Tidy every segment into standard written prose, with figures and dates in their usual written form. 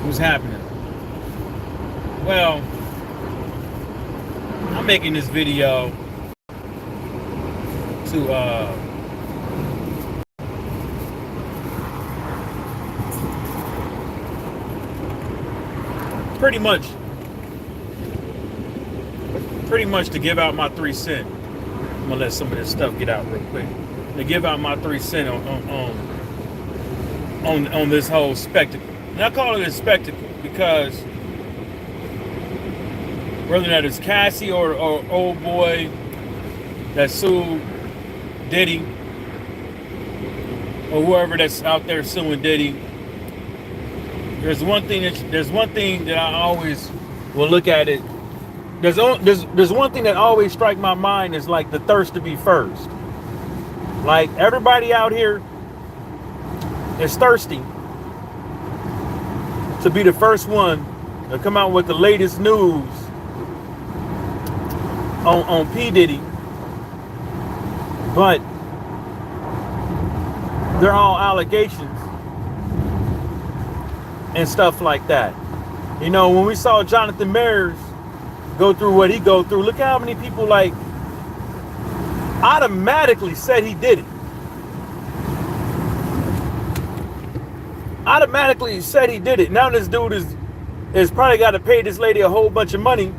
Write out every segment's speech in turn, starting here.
What's happening? Well, I'm making this video to pretty much to give out my 3 cents. I'm gonna let some of this stuff get out real quick. To give out my 3 cents on this whole spectacle. And I call it a spectacle because whether that is Cassie or old boy that sued Diddy or whoever that's out there suing Diddy, there's one thing that I always will look at it. There's one thing that always strike my mind is like the thirst to be first. Like everybody out here is thirsty to be the first one to come out with the latest news on Pdiddy, but they're all allegations and stuff like that. You know, when we saw Jonathan Mayers go through what he go through, look how many people like automatically said he did it. Automatically said he did it. Now this dude is probably got to pay this lady a whole bunch of money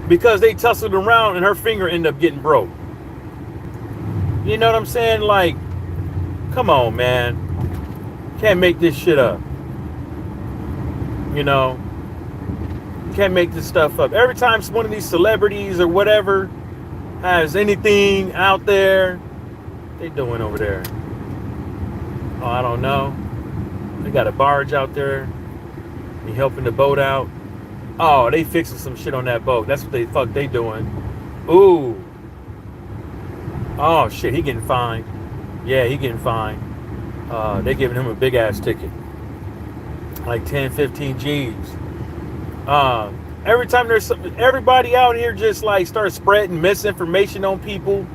because they tussled around and her finger ended up getting broke. You know what I'm saying? Like, come on, man. Can't make this shit up. You know? Can't make this stuff up. Every time one of these celebrities or whatever has anything out there, what they doing over there? Oh, I don't know. They got a barge out there. They helping the boat out. Oh, they fixing some shit on that boat. That's what they doing. Ooh. Oh shit, he getting fined. Yeah, he getting fined. They giving him a big ass ticket. Like 10, 15 G's. Every time there's everybody out here just like starts spreading misinformation on people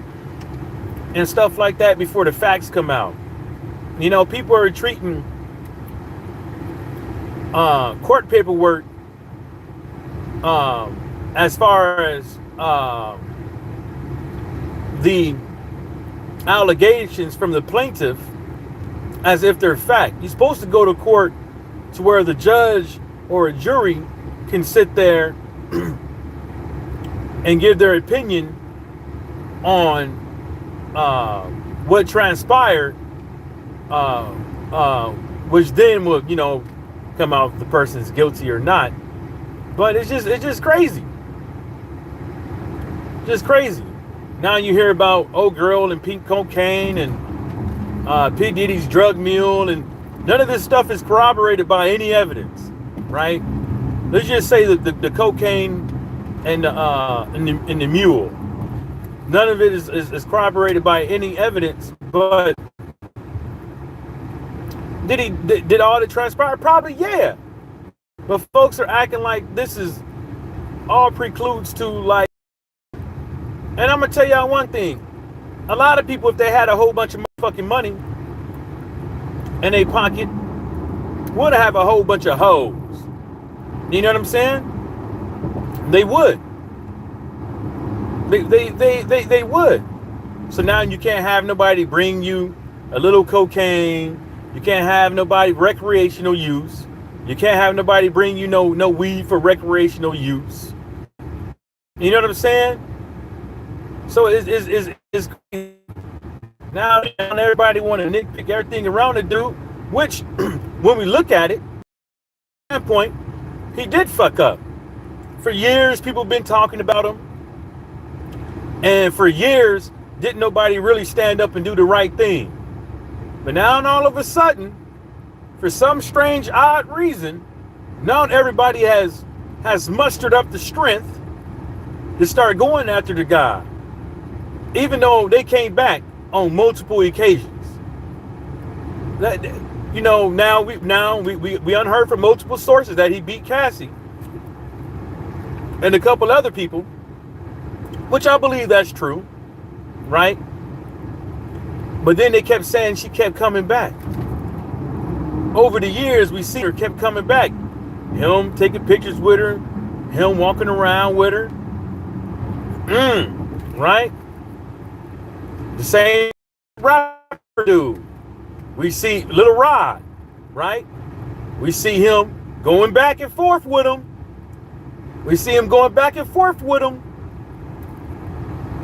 and stuff like that before the facts come out. You know, people are treating court paperwork as far as the allegations from the plaintiff as if they're fact. You're supposed to go to court to where the judge or a jury can sit there and give their opinion on what transpired, which then will, you know, come out if the person's guilty or not. But it's just crazy. Just crazy. Now you hear about old girl and pink cocaine and P. Diddy's drug mule, and none of this stuff is corroborated by any evidence, right? Let's just say that the cocaine and the mule, none of it is corroborated by any evidence. But did all that transpire? Probably, yeah. But folks are acting like this is all precludes to like. And I'm gonna tell y'all one thing: a lot of people, if they had a whole bunch of motherfucking money in their pocket, would have a whole bunch of hoes. You know what I'm saying? They would. They would. So now you can't have nobody bring you a little cocaine. You can't have nobody recreational use. You can't have nobody bring you no weed for recreational use. You know what I'm saying? So it's now everybody want to nitpick everything around the dude, which when we look at it, standpoint, he did fuck up. For years, people been talking about him. And for years, didn't nobody really stand up and do the right thing. But now all of a sudden, for some strange, odd reason, now everybody has mustered up the strength to start going after the guy. Even though they came back on multiple occasions. That, you know, now we unheard from multiple sources that he beat Cassie and a couple other people, which I believe that's true, right? But then they kept saying she kept coming back. over the years, we see her kept coming back. Him taking pictures with her, him walking around with her. Right? The same rapper dude. We see Lil Rod, right? We see him going back and forth with him. We see him going back and forth with him.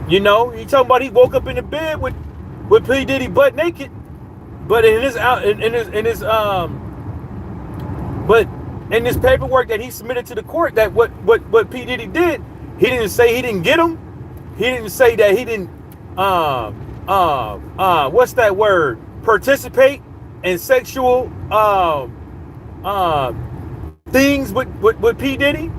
You know, he talking about he woke up in the bed with Pdiddy butt naked. But in his paperwork that he submitted to the court, that what Pdiddy did, he didn't say he didn't get him. He didn't say that he didn't what's that word? Participate in sexual things with P. Diddy.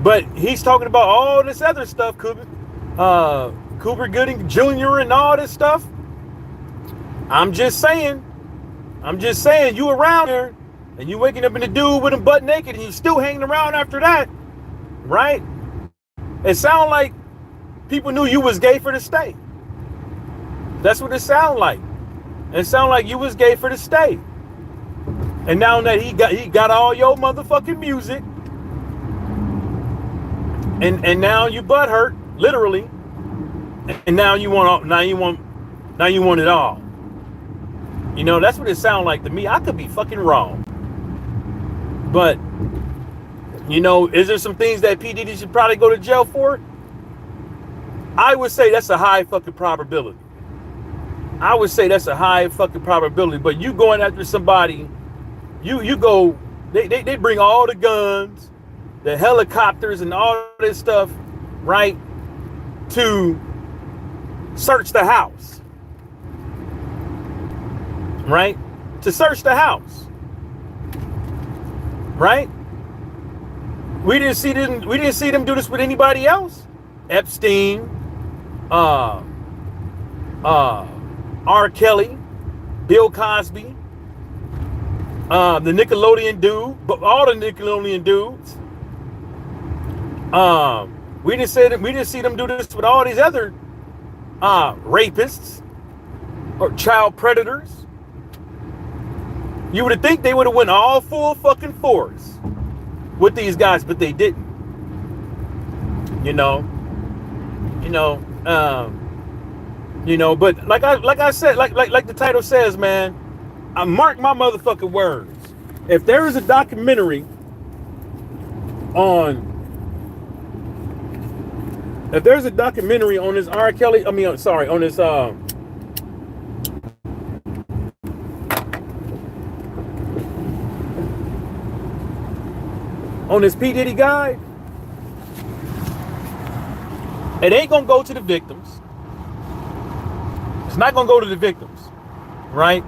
But he's talking about all this other stuff, Cooper Gooding Jr. and all this stuff. I'm just saying, you around here and you waking up in the dude with him butt naked and you still hanging around after that, right? It sound like people knew you was gay for the state. That's what it sound like. It sound like you was gay for the state. And now that he got all your motherfucking music, and now you butt hurt, literally, and now you want it all. You know, that's what it sound like to me. I could be fucking wrong. But, you know, is there some things that P. Diddy should probably go to jail for? I would say that's a high fucking probability. I would say that's a high fucking probability. But you going after somebody, you go, they bring all the guns, the helicopters and all this stuff, right, to search the house. Right? To search the house. Right? We didn't see them do this with anybody else. Epstein, R. Kelly, Bill Cosby, the Nickelodeon dude, but all the Nickelodeon dudes. We didn't see them do this with all these other rapists or child predators. You would think they would have went all full fucking force with these guys, but they didn't. You know, but like I said, like the title says, man, I mark my motherfucking words. If there is a documentary on this R. Kelly, on this on this P. Diddy guy, it ain't gonna go to the victims. It's not gonna go to the victims, right?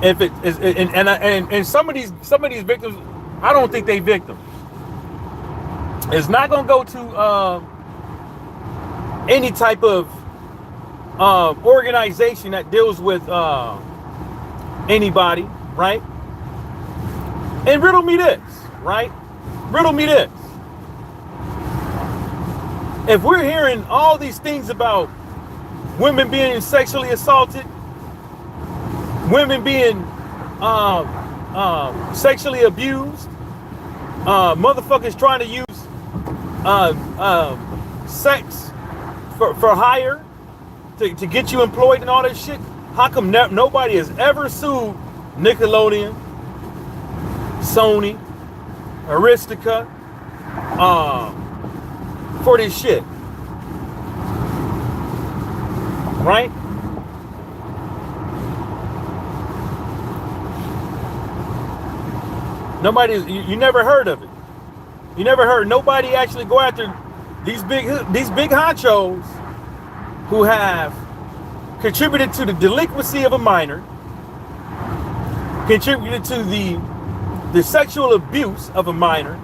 If it is, and some of these victims, I don't think they victims. It's not gonna go to any type of organization that deals with anybody, right? And riddle me this. Right? Riddle me this. If we're hearing all these things about women being sexually assaulted, women being sexually abused, motherfuckers trying to use sex for hire to get you employed and all that shit, how come nobody has ever sued Nickelodeon, Sony, Aristica, for this shit, right? You never heard of it. You never heard nobody actually go after these big honchos who have contributed to the delinquency of a minor, contributed to the sexual abuse of a minor,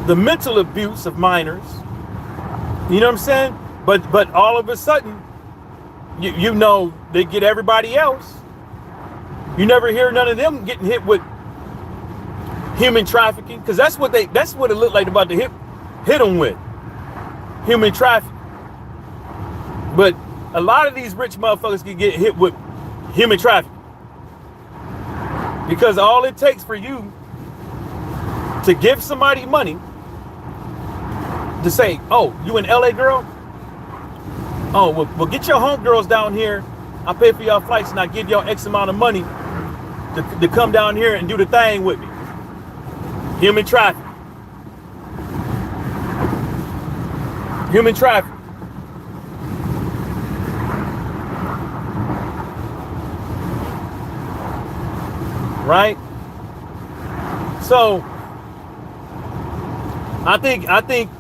the mental abuse of minors. You know what I'm saying? But all of a sudden, you know, they get everybody else. You never hear none of them getting hit with human trafficking, because that's what it looked like about to hit them with. Human trafficking. But a lot of these rich motherfuckers can get hit with human trafficking. Because all it takes for you to give somebody money to say, oh, you an LA girl? Oh, well get your homegirls down here. I'll pay for y'all flights and I'll give y'all X amount of money to come down here and do the thing with me. Human trafficking. Human trafficking. Right? So I think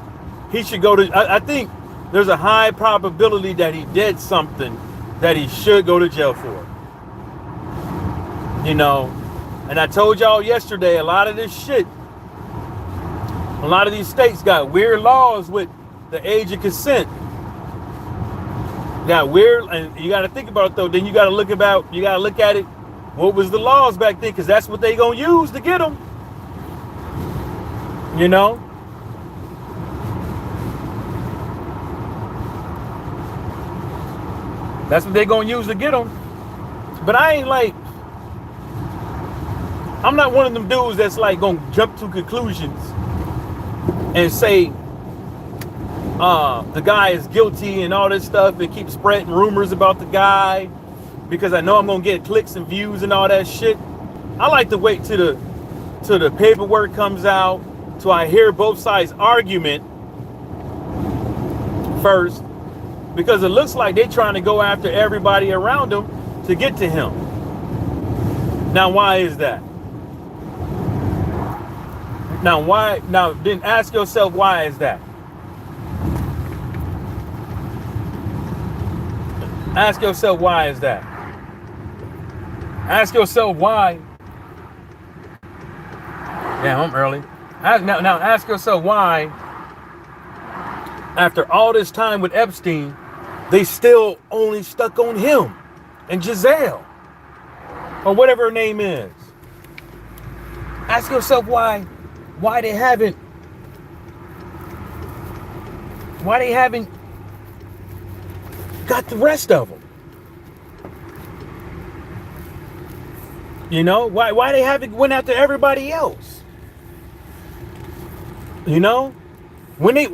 he should go to, I think there's a high probability that he did something that he should go to jail for. You know, and I told y'all yesterday, a lot of this shit, a lot of these states got weird laws with the age of consent. Got weird, and you got to think about it though. Then you got to look at it. What was the laws back then? Because that's what they gonna use to get them. You know. That's what they gonna use to get them. But I ain't like. I'm not one of them dudes that's like gonna jump to conclusions and say the guy is guilty and all this stuff and keep spreading rumors about the guy because I know I'm gonna get clicks and views and all that shit. I like to wait till the paperwork comes out, till I hear both sides' argument first, because it looks like they're trying to go after everybody around him to get to him. Now, why is that? Now then ask yourself, why is that? Ask yourself, why is that? Ask yourself why. Yeah, I'm early. Now ask yourself why, after all this time with Epstein, they still only stuck on him and Giselle, or whatever her name is. Ask yourself why they haven't got the rest of them. You know, why they haven't went after everybody else? You know, where's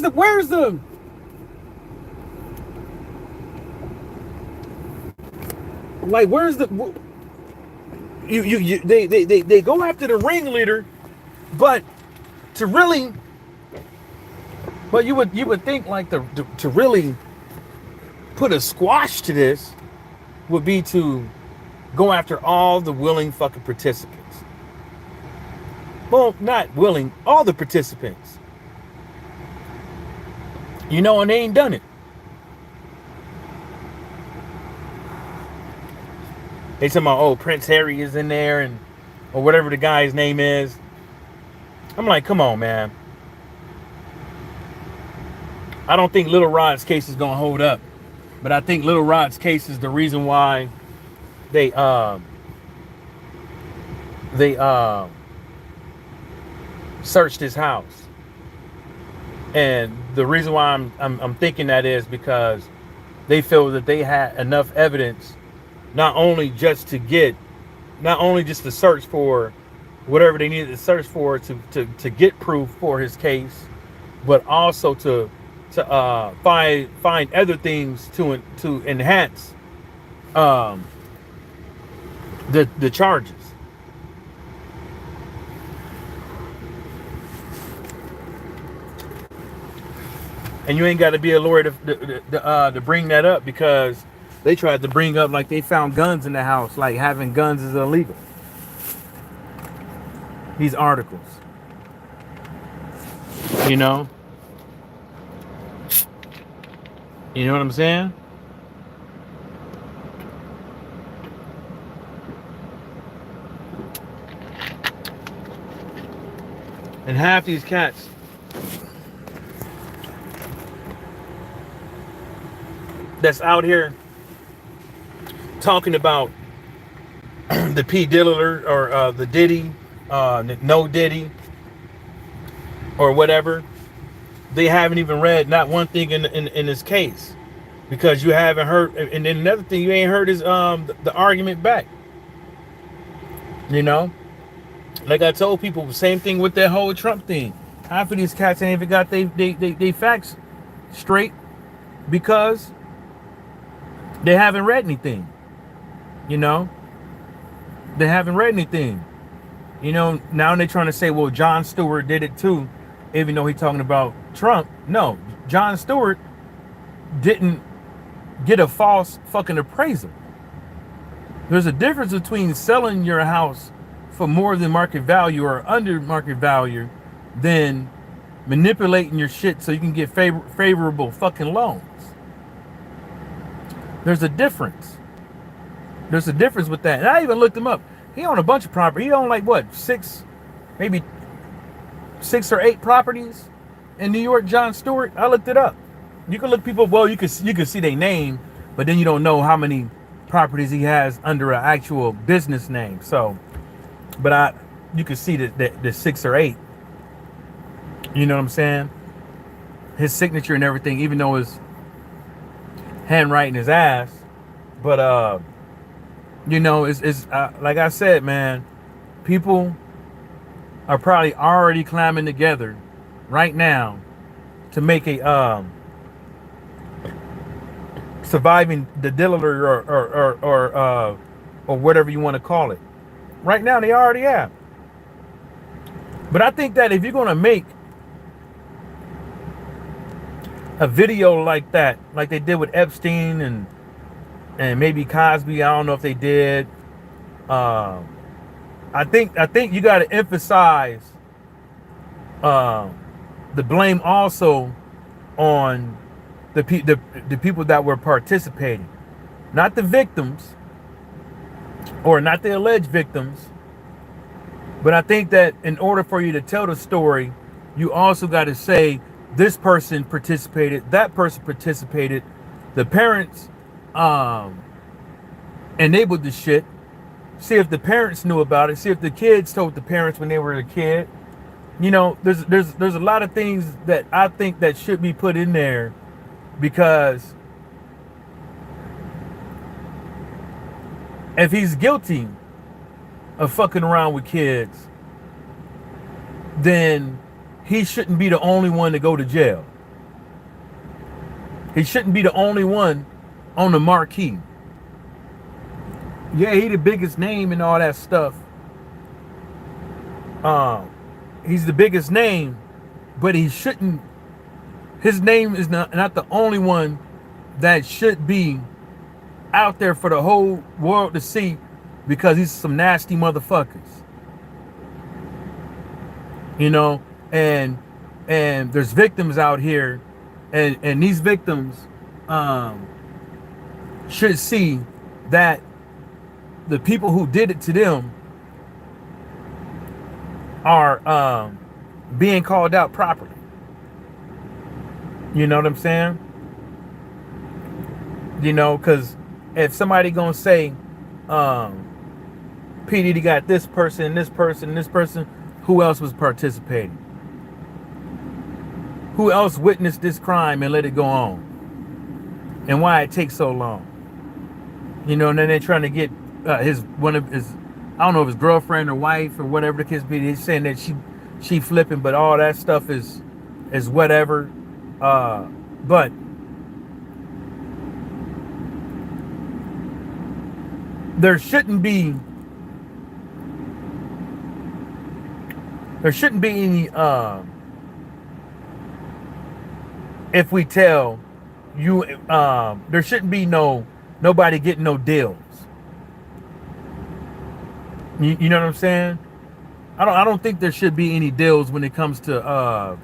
the they go after the ringleader, but you would think like to really put a squash to this would be to go after all the willing fucking participants. Well, not willing, all the participants. You know, and they ain't done it. They talking about, oh, Prince Harry is in there, and or whatever the guy's name is. I'm like, come on, man. I don't think Little Rod's case is gonna hold up, but I think Little Rod's case is the reason why they searched his house. And the reason why I'm thinking that is because they feel that they had enough evidence, not only just to search for whatever they needed to search for to get proof for his case, but also to find other things to enhance the charges. And you ain't got to be a lawyer to bring that up, because they tried to bring up like they found guns in the house, like having guns is illegal. These articles, you know what I'm saying? And half these cats that's out here talking about the P. Diddy or the Diddy, no Diddy, or whatever, they haven't even read not one thing in this case, because you haven't heard. And then another thing, you ain't heard is the argument back. You know, like I told people, same thing with that whole Trump thing. Half of these cats ain't even got they facts straight because they haven't read anything. You know, they haven't read anything. You know, now they're trying to say, well, Jon Stewart did it too, even though he's talking about Trump. No, Jon Stewart didn't get a false fucking appraisal. There's a difference between selling your house for more than market value or under market value than manipulating your shit so you can get favorable fucking loans. There's a difference. There's a difference with that. And I even looked him up. He owned a bunch of property. He owned like what, maybe 6 or 8 properties in New York. Jon Stewart. I looked it up. You can look people. Well, you can see their name, but then you don't know how many properties he has under an actual business name. So, but you can see the 6 or 8. You know what I'm saying? His signature and everything, even though his handwriting is ass. But you know, it's like I said, man. People are probably already climbing together right now to make a surviving the diller or whatever you want to call it. Right now, they already have. But I think that if you're gonna make a video like that, like they did with Epstein and maybe Cosby, I don't know if they did. I think you got to emphasize the blame also on the people that were participating, not the victims or not the alleged victims. But I think that in order for you to tell the story, you also got to say this person participated, that person participated, the parents enabled the shit. See if the parents knew about it. See if the kids told the parents when they were a kid. You know, there's a lot of things that I think that should be put in there, because if he's guilty of fucking around with kids, then he shouldn't be the only one to go to jail. He shouldn't be the only one on the marquee. Yeah, he the biggest name and all that stuff. He's the biggest name, but he shouldn't. His name is not the only one that should be out there for the whole world to see, because he's some nasty motherfuckers. You know, and there's victims out here, and these victims should see that the people who did it to them are being called out properly. You know what I'm saying? You know, because if somebody gonna say Pdiddy got this person and this person and this person, who else was participating? Who else witnessed this crime and let it go on? And why it takes so long? You know, and then they're trying to get one of his, I don't know if his girlfriend or wife or whatever the case be. They're saying that she flipping, but all that stuff is whatever. But there shouldn't be any if we tell you there shouldn't be nobody getting no deals. You know what I'm saying? I don't think there should be any deals when it comes to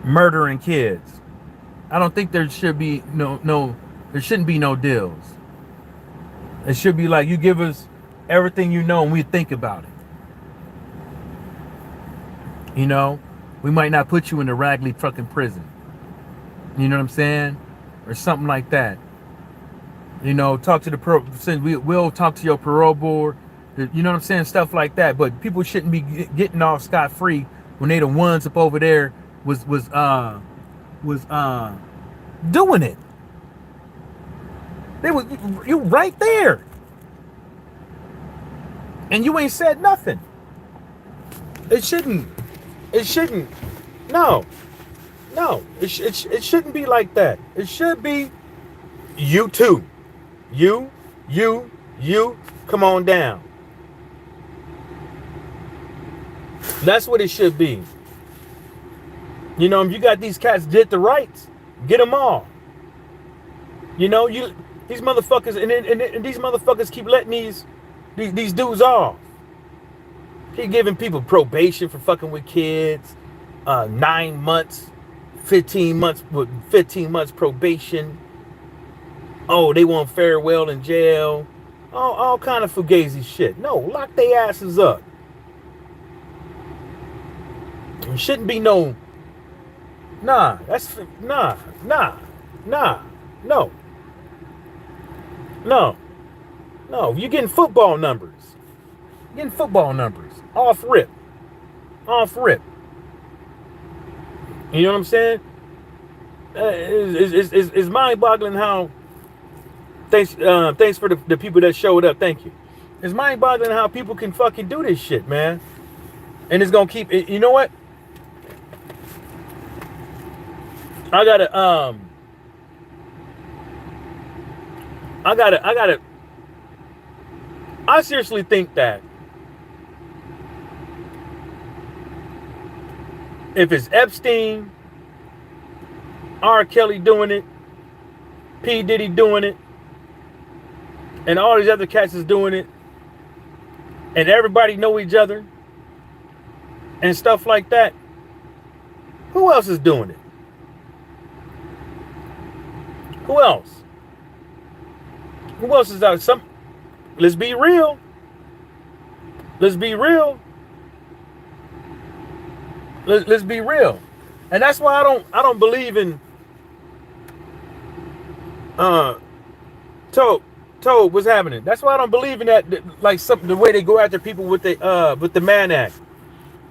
murdering kids. I don't think there should be there shouldn't be no deals. It should be like, you give us everything you know and we think about it. You know, we might not put you in the Ragley fucking prison. You know what I'm saying? Or something like that. You know, talk to the we'll talk to your parole board. You know what I'm saying? Stuff like that. But people shouldn't be getting off scot-free when they the ones up over there was doing it. They was you right there. And you ain't said nothing. It shouldn't. It shouldn't. No. No. It shouldn't be like that. It should be you too. You. Come on down. That's what it should be. You know, if you got these cats did the rights, get them all. You know, these motherfuckers, and these motherfuckers keep letting these dudes off. Keep giving people probation for fucking with kids, 9 months, 15 months with 15 months probation. Oh, they want farewell in jail. All kind of fugazi shit. No, lock their asses up. There shouldn't be no. Nah. No. You're getting football numbers. Off rip. You know what I'm saying? It's mind-boggling how. Thanks for the people that showed up. Thank you. It's mind-boggling how people can fucking do this shit, man. And it's gonna keep. You know what? I seriously think that if it's Epstein, R. Kelly doing it, Pdiddy doing it, and all these other cats is doing it, and everybody know each other, and stuff like that, who else is doing it? Who else? Who else is out? Let's be real. Let's be real. And that's why I don't believe in Toad, what's happening? That's why I don't believe in that, like the way they go after people with the Mann Act.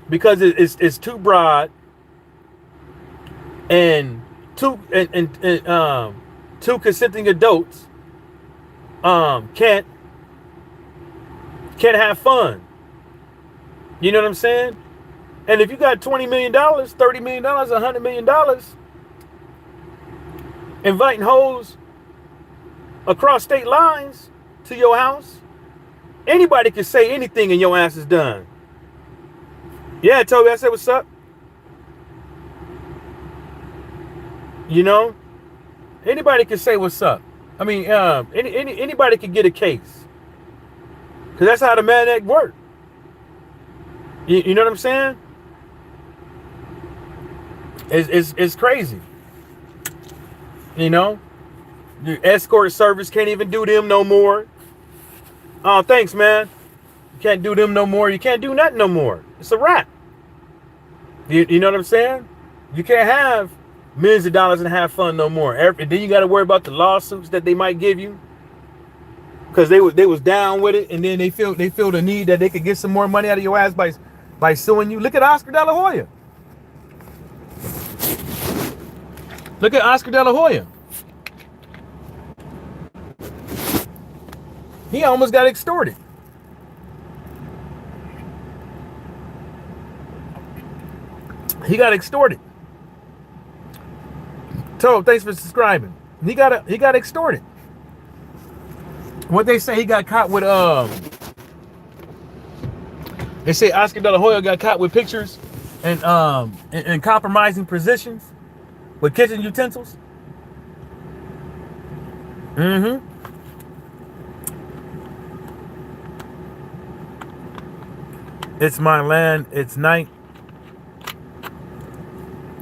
Because it's too broad, and two consenting adults can't have fun. You know what I'm saying? And if you got $20 million, $30 million, $100 million, inviting hoes across state lines to your house, anybody can say anything and your ass is done. Yeah, Toby, I said what's up. You know, anybody can say what's up. I mean, anybody can get a case, because that's how the Mann Act works. You know what I'm saying? It's crazy. You know, the escort service can't even do them no more. Oh, thanks, man. You can't do them no more. You can't do nothing no more. It's a wrap. You know what I'm saying? You can't have millions of dollars and have fun no more. And then you got to worry about the lawsuits that they might give you, because they was down with it, and then they feel the need that they could get some more money out of your ass by suing you. Look at Oscar De La Hoya. Look at Oscar De La Hoya. He almost got extorted. He got extorted. Toad, thanks for subscribing. He got extorted. What they say, he got caught with they say Oscar De La Hoya got caught with pictures and compromising positions with kitchen utensils. Mm-hmm. It's my land, it's night.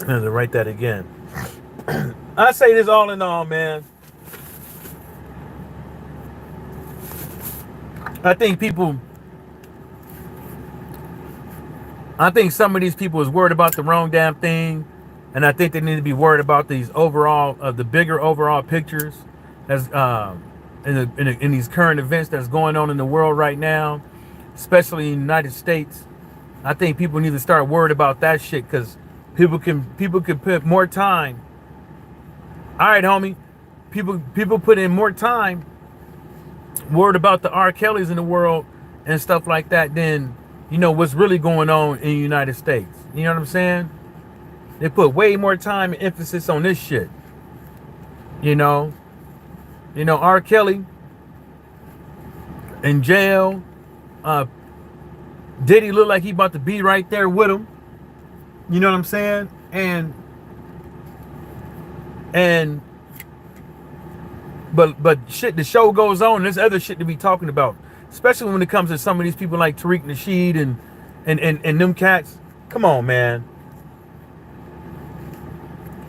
I'm gonna write that again. I say this all in all, man. I think some of these people is worried about the wrong damn thing, and I think they need to be worried about these the bigger overall pictures as in these current events that's going on in the world right now, especially in the United States. I think people need to start worried about that shit, because people can put more time. All right, homie. People put in more time worried about the R. Kellys in the world and stuff like that than, what's really going on in the United States. You know what I'm saying? They put way more time and emphasis on this shit. R. Kelly in jail. Diddy look like he about to be right there with him. You know what I'm saying? But shit, the show goes on. There's other shit to be talking about, especially when it comes to some of these people like Tariq Nasheed and them cats. Come on, man.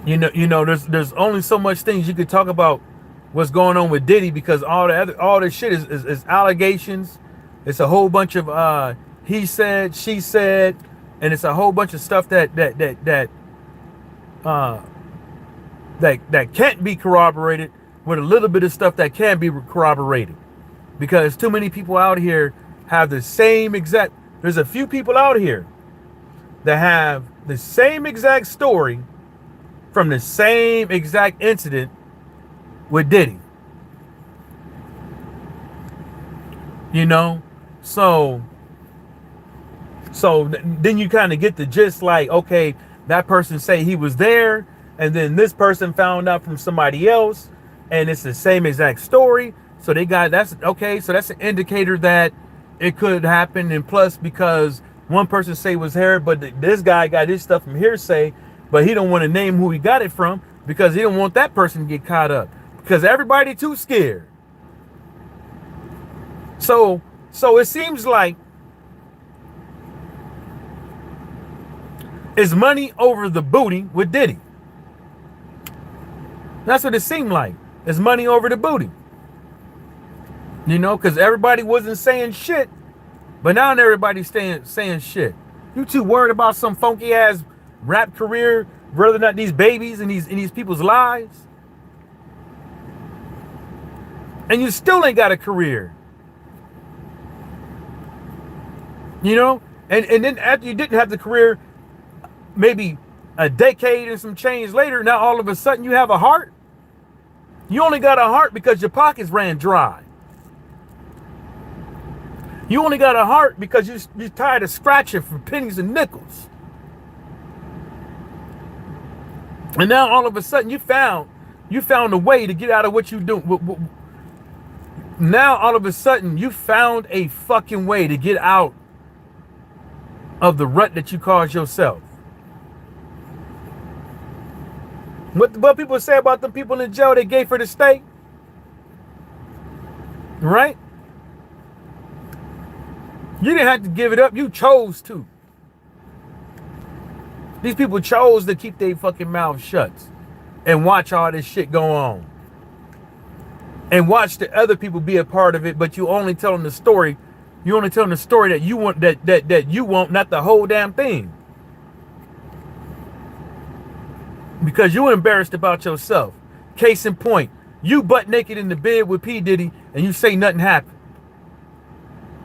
There's only so much things you could talk about what's going on with Diddy, because all this shit is allegations. It's a whole bunch of he said, she said, and it's a whole bunch of stuff that can't be corroborated, with a little bit of stuff that can be corroborated, because too many people out here have the same exact. There's a few people out here that have the same exact story from the same exact incident with Diddy. So then you kind of get the gist, like, okay, that person say he was there, and then this person found out from somebody else, and it's the same exact story. So that's okay. So that's an indicator that it could happen. And plus, because one person say it was here, but this guy got his stuff from hearsay, but he don't want to name who he got it from, because he don't want that person to get caught up, because everybody too scared. So it seems like it's money over the booty with Diddy. That's what it seemed like. It's money over the booty. Because everybody wasn't saying shit, but now everybody's saying shit. You too worried about some funky ass rap career rather than these babies and these people's lives? And you still ain't got a career. And then after you didn't have the career, maybe a decade and some change later, now all of a sudden you have a heart. You only got a heart because your pockets ran dry. You only got a heart because you're tired of scratching for pennies and nickels. And now all of a sudden you found a way to get out of what you do. Now all of a sudden you found a fucking way to get out of the rut that you caused yourself. What people say about the people in jail, they gave for the state, right? You didn't have to give it up. You chose to. These people chose to keep their fucking mouths shut and watch all this shit go on. And watch the other people be a part of it, but you only telling the story. You only telling the story that you want, that you want, not the whole damn thing. Because you embarrassed about yourself. Case in point, you butt naked in the bed with Pdiddy and you say nothing happened.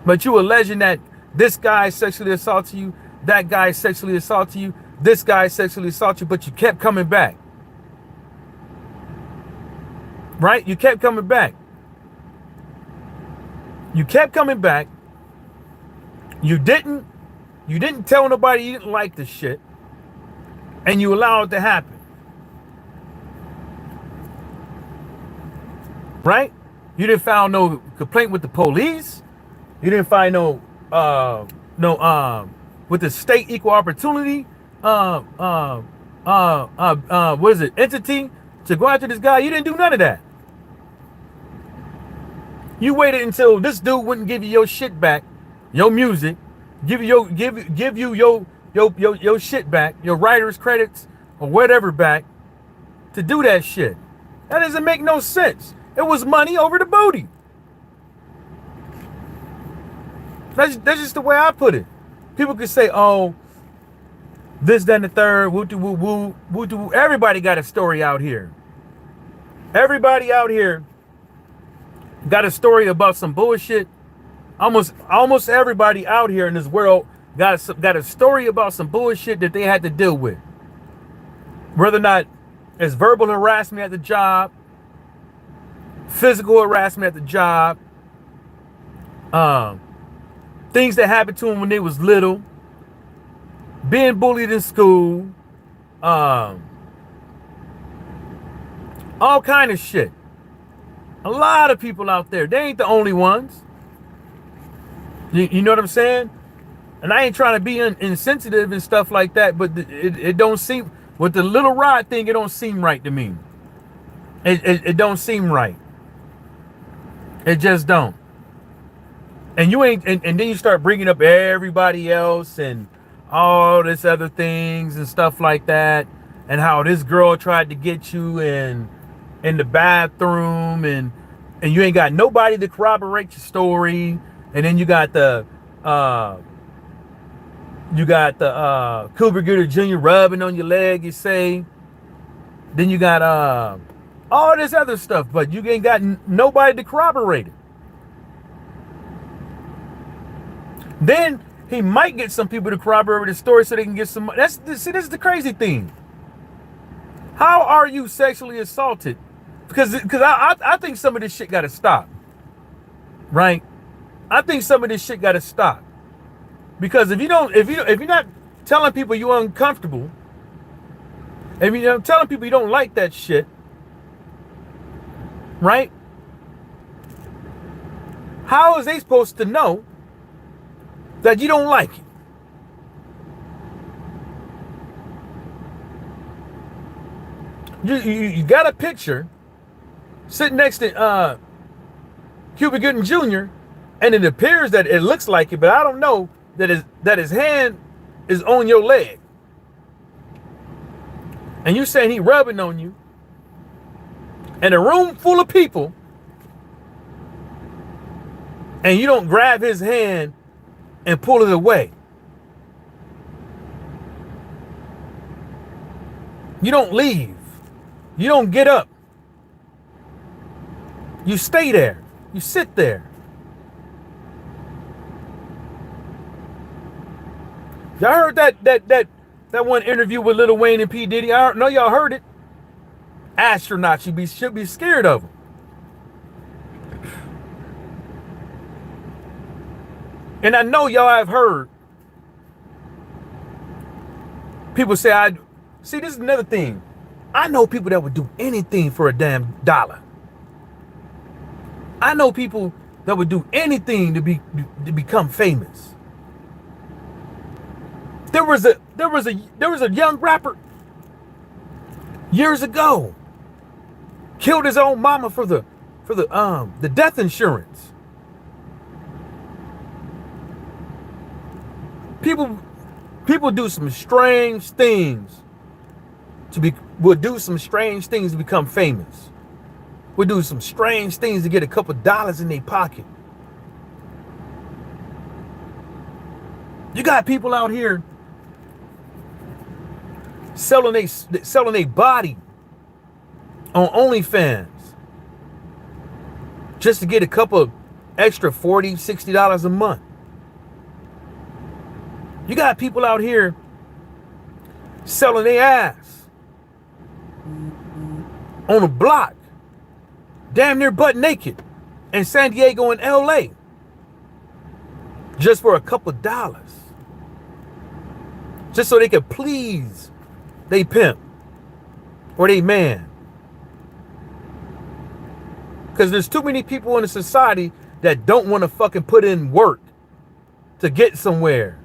But you alleging that this guy sexually assaulted you, that guy sexually assaulted you, this guy sexually assaulted you, but you kept coming back. Right? You kept coming back. You kept coming back. You didn't tell nobody you didn't like the shit, and you allowed it to happen. Right? You didn't file no complaint with the police. You didn't find no with the state equal opportunity what is it, entity to go after this guy. You didn't do none of that. You waited until this dude wouldn't give you your shit back, your music, give you your shit back, your writer's credits or whatever back, to do that shit. That doesn't make no sense. It was money over the booty. That's just the way I put it. People could say, oh, this, that, and the third, woo-doo-woo-woo. Everybody got a story out here. Everybody out here got a story about some bullshit. Almost everybody out here in this world got a story about some bullshit that they had to deal with. Whether or not it's verbal harassment at the job, physical harassment at the job, things that happened to them when they was little, being bullied in school, all kind of shit. A lot of people out there. They ain't the only ones. You know what I'm saying? And I ain't trying to be insensitive and stuff like that, but it don't seem, with the little rod thing, it don't seem right to me. It don't seem right. It just don't. And you ain't, and then you start bringing up everybody else and all this other things and stuff like that, and how this girl tried to get you in the bathroom, and you ain't got nobody to corroborate your story. And then you got the Cuba Gooding Jr. rubbing on your leg, you say. Then you got all this other stuff, but you ain't got nobody to corroborate it. Then he might get some people to corroborate the story so they can get some money. This is the crazy thing. How are you sexually assaulted? Because I think some of this shit got to stop, right? I think some of this shit got to stop. Because if you're not telling people you're uncomfortable, if you're not telling people you don't like that shit, right? How is they supposed to know that you don't like it? You got a picture sitting next to Cuba Gooding Jr., and it appears that it looks like it, but I don't know that his hand is on your leg. And you saying he rubbing on you, and a room full of people, and you don't grab his hand and pull it away. You don't leave. You don't get up. You stay there. You sit there. Y'all heard that one interview with Lil Wayne and Pdiddy? I know y'all heard it. Astronauts should be scared of him. And I know y'all have heard people say, see, this is another thing. I know people that would do anything for a damn dollar. I know people that would do anything to become famous. There was a young rapper years ago, killed his own mama for the death insurance. People do some strange things will do some strange things to become famous. Will do some strange things to get a couple dollars in their pocket. You got people out here selling their body on OnlyFans just to get a couple extra $40, $60 a month. You got people out here selling their ass on a block, damn near butt naked, in San Diego and LA, just for a couple dollars, just so they could please they pimp or they man. Because there's too many people in the society that don't want to fucking put in work to get somewhere.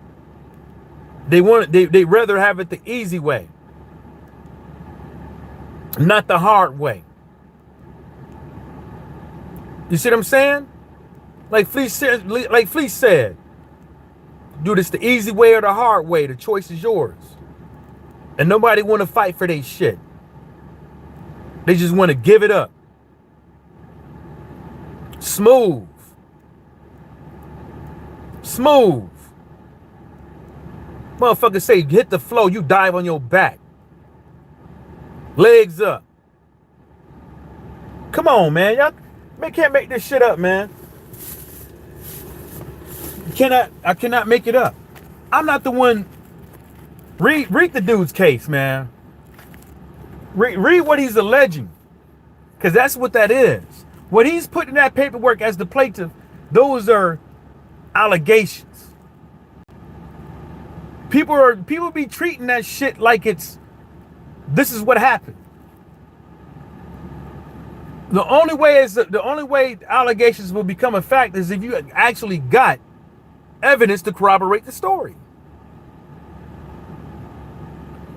They rather have it the easy way, not the hard way. You see what I'm saying? Like Fleece said, do this the easy way or the hard way. The choice is yours. And nobody want to fight for their shit. They just want to give it up. Smooth. Motherfuckers say hit the floor, you dive on your back. Legs up. Come on, man. Y'all can't make this shit up, man. I cannot make it up. I'm not the one. Read the dude's case, man. Read what he's alleging. Because that's what that is. What he's putting in that paperwork as the plaintiff, those are allegations. People be treating that shit like this is what happened. The only way allegations will become a fact is if you actually got evidence to corroborate the story.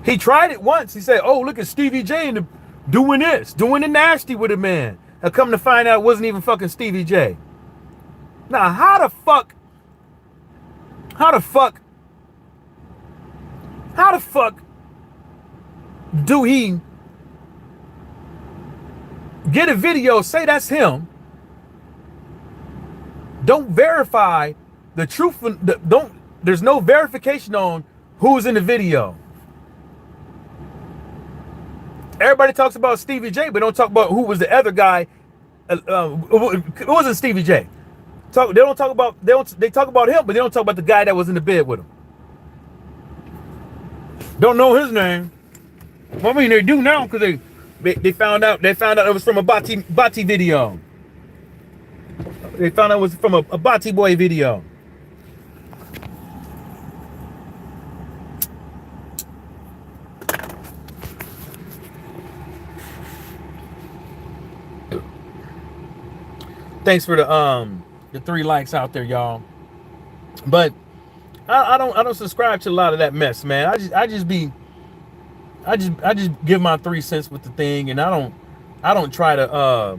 He tried it once. He said, "Oh, look at Stevie J doing this, doing the nasty with a man." And come to find out, it wasn't even fucking Stevie J. Now, how the fuck do he get a video, say that's him, don't verify the truth, there's no verification on who's in the video. Everybody talks about Stevie J, but don't talk about who was the other guy. It wasn't Stevie J. They talk about him, but they don't talk about the guy that was in the bed with him. Don't know his name. Well, I mean, they do now because they found out it was from a Bati video. They found out it was from a Bati Boy video. Thanks for the 3 likes out there, y'all. But I don't subscribe to a lot of that mess, man. I just give my 3 cents with the thing, and I don't try to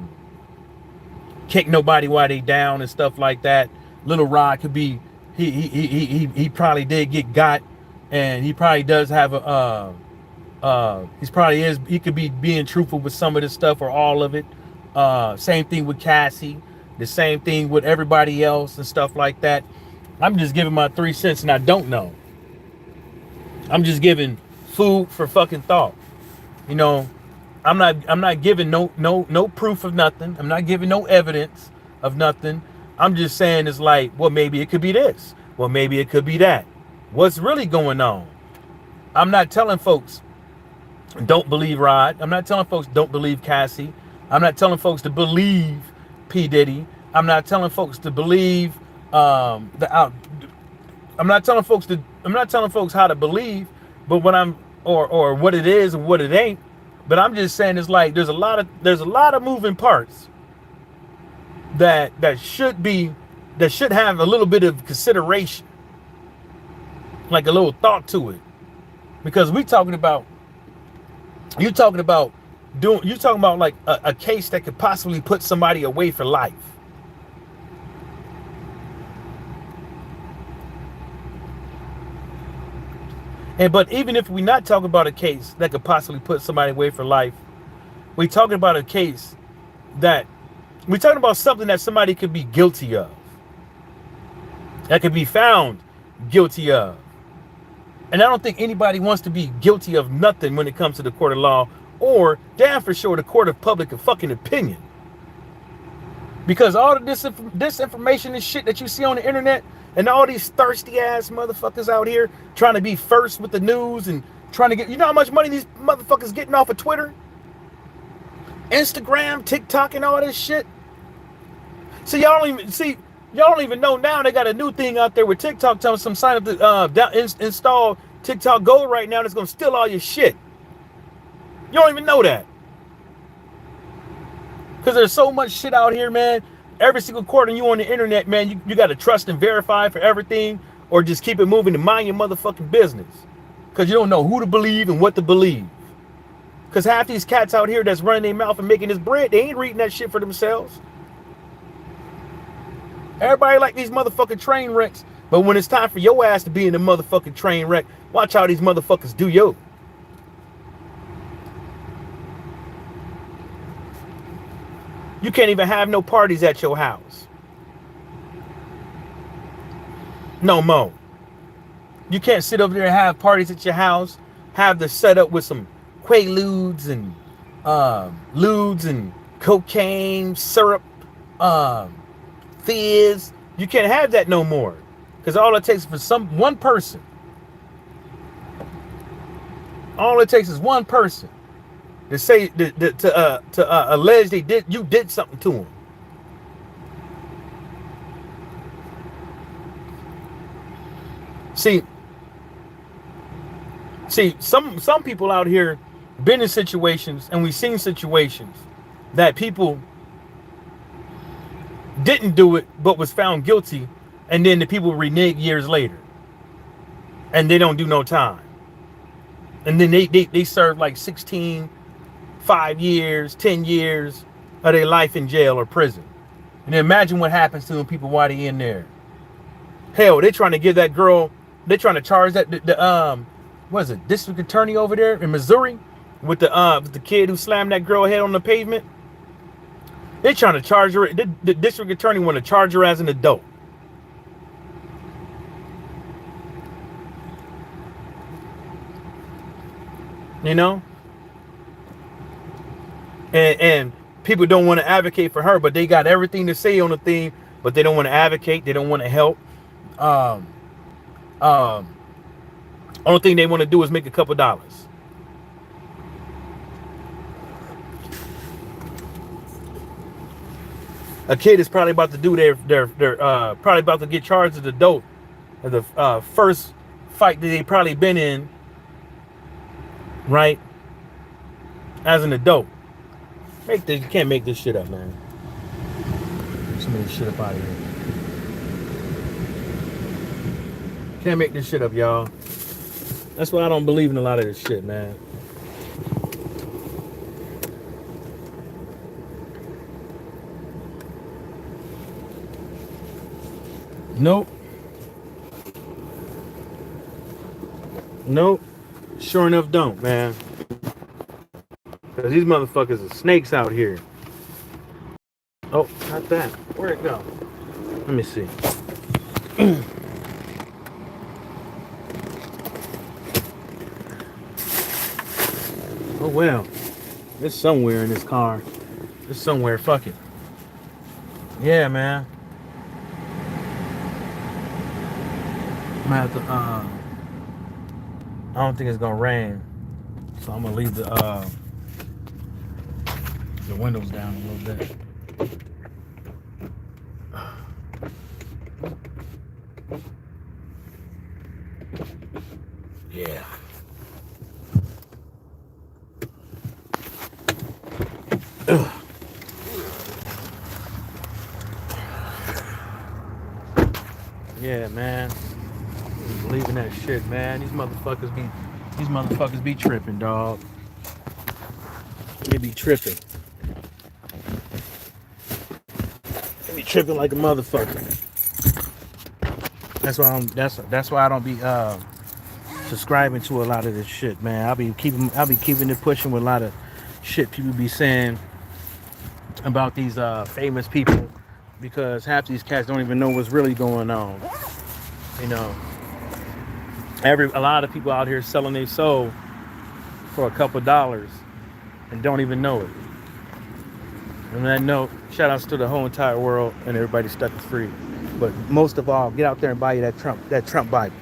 kick nobody while they down and stuff like that. Little Rod could be he probably did get got, and he probably does have he could be being truthful with some of this stuff or all of it. Same thing with Cassie. The same thing with everybody else and stuff like that. I'm just giving my 3 cents, and I don't know. I'm just giving food for fucking thought. You know, I'm not giving no proof of nothing. I'm not giving no evidence of nothing. I'm just saying it's like, well, maybe it could be this. Well, maybe it could be that. What's really going on? I'm not telling folks don't believe Rod. I'm not telling folks don't believe Cassie. I'm not telling folks to believe Pdiddy. I'm not telling folks to believe I'm not telling folks how to believe, but or what it is and what it ain't. But I'm just saying it's like there's a lot of moving parts that should have a little bit of consideration, like a little thought to it, because you're talking about like a case that could possibly put somebody away for life. But even if we're not talking about a case that could possibly put somebody away for life, we're talking about a case that we're talking about something that somebody could be guilty of, that could be found guilty of. And I don't think anybody wants to be guilty of nothing when it comes to the court of law, or damn for sure the court of public fucking opinion. Because all of this disinformation and shit that you see on the internet, and all these thirsty ass motherfuckers out here trying to be first with the news and trying to get, you know how much money these motherfuckers getting off of Twitter, Instagram, TikTok, and all this shit. So y'all don't even know now they got a new thing out there with TikTok telling some sign up to install TikTok Gold right now that's gonna steal all your shit. You don't even know that. Because there's so much shit out here, man. Every single quarter you on the internet, man, you got to trust and verify for everything, or just keep it moving and mind your motherfucking business. Because you don't know who to believe and what to believe. Because half these cats out here that's running their mouth and making this bread, they ain't reading that shit for themselves. Everybody like these motherfucking train wrecks, but when it's time for your ass to be in the motherfucking train wreck, watch how these motherfuckers do yo. You can't even have no parties at your house. No more. You can't sit over there and have parties at your house, have the setup with some quaaludes and ludes and cocaine, syrup, fizz. You can't have that no more. Because all it takes is for one person. All it takes is one person to say to allege you did something to him. See, See, some people out here been in situations, and we've seen situations that people didn't do it but was found guilty, and then the people renege years later and they don't do no time, and then they serve like 16, 5 years, 10 years of their life in jail or prison. And then imagine what happens to them people while they in there. Hell, they trying to give that girl, they trying to charge that what is it, district attorney over there in Missouri with the kid who slammed that girl head on the pavement. They trying to charge her. The district attorney want to charge her as an adult. You know? And people don't want to advocate for her, but they got everything to say on the thing, but they don't want to advocate. They don't want to help. Only thing they want to do is make a couple dollars. A kid is probably about to do their probably about to get charged as adult of the first fight that they probably been in, right? As an adult. You can't make this shit up, man. Some of this shit up out of here. Can't make this shit up, y'all. That's why I don't believe in a lot of this shit, man. Nope. Sure enough, don't, man. Because these motherfuckers are snakes out here. Oh, not that. Where'd it go? Let me see. Oh, well. It's somewhere in this car. It's somewhere. Fuck it. Yeah, man. I'm gonna have to, I don't think it's gonna rain, so I'm gonna leave the windows down a little bit. Yeah. Ugh. Yeah, man. Believing that shit, man. These motherfuckers be tripping, dog. They be tripping. They be tripping like a motherfucker. That's why I don't be subscribing to a lot of this shit, man. I'll be keeping it pushing with a lot of shit people be saying about these famous people, because half these cats don't even know what's really going on. You know. A lot of people out here selling their soul for a couple dollars and don't even know it. And on that note, shout outs to the whole entire world and everybody stuck is free. But most of all, get out there and buy you that Trump Bible.